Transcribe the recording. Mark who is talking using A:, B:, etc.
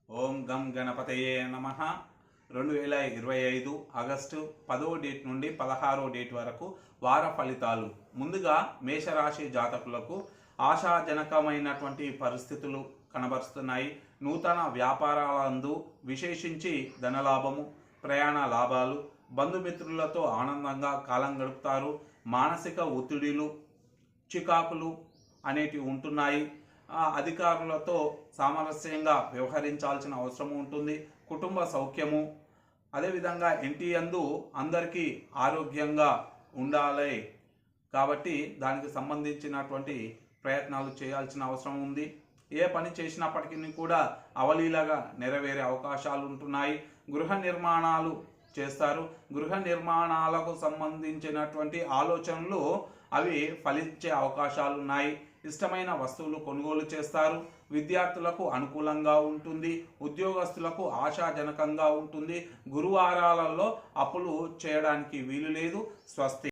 A: ఓం గం గణపతయే నమః. 2025 ఆగస్టు 10వ డేట్ నుండి 16వ డేట్ వరకు వార ఫలితాలు. ముందుగా మేషరాశి జాతకులకు ఆశాజనకమైనటువంటి పరిస్థితులు కనబరుస్తున్నాయి. నూతన వ్యాపారాలందు విశేషించి ధనలాభము, ప్రయాణ లాభాలు, బంధుమిత్రులతో ఆనందంగా కాలం గడుపుతారు. మానసిక ఒత్తిడిలు, చికాకులు అనేటివి ఉంటున్నాయి. అధికారులతో సామరస్యంగా వ్యవహరించాల్సిన అవసరం ఉంటుంది. కుటుంబ సౌఖ్యము, అదేవిధంగా ఇంటి యందు అందరికీ ఆరోగ్యంగా ఉండాలి కాబట్టి దానికి సంబంధించినటువంటి ప్రయత్నాలు చేయాల్సిన అవసరం ఉంది. ఏ పని చేసినప్పటికీ కూడా అవలీలగా నెరవేరే అవకాశాలు ఉంటున్నాయి. గృహ నిర్మాణాలు చేస్తారు. గృహ నిర్మాణాలకు సంబంధించినటువంటి ఆలోచనలు అవి ఫలించే అవకాశాలు ఉన్నాయి. ఇష్టమైన వస్తువులు కొనుగోలు చేస్తారు. విద్యార్థులకు అనుకూలంగా ఉంటుంది. ఉద్యోగస్తులకు ఆశాజనకంగా ఉంటుంది. గురువారాలలో అప్పులు చేయడానికి వీలు లేదు. స్వస్తి.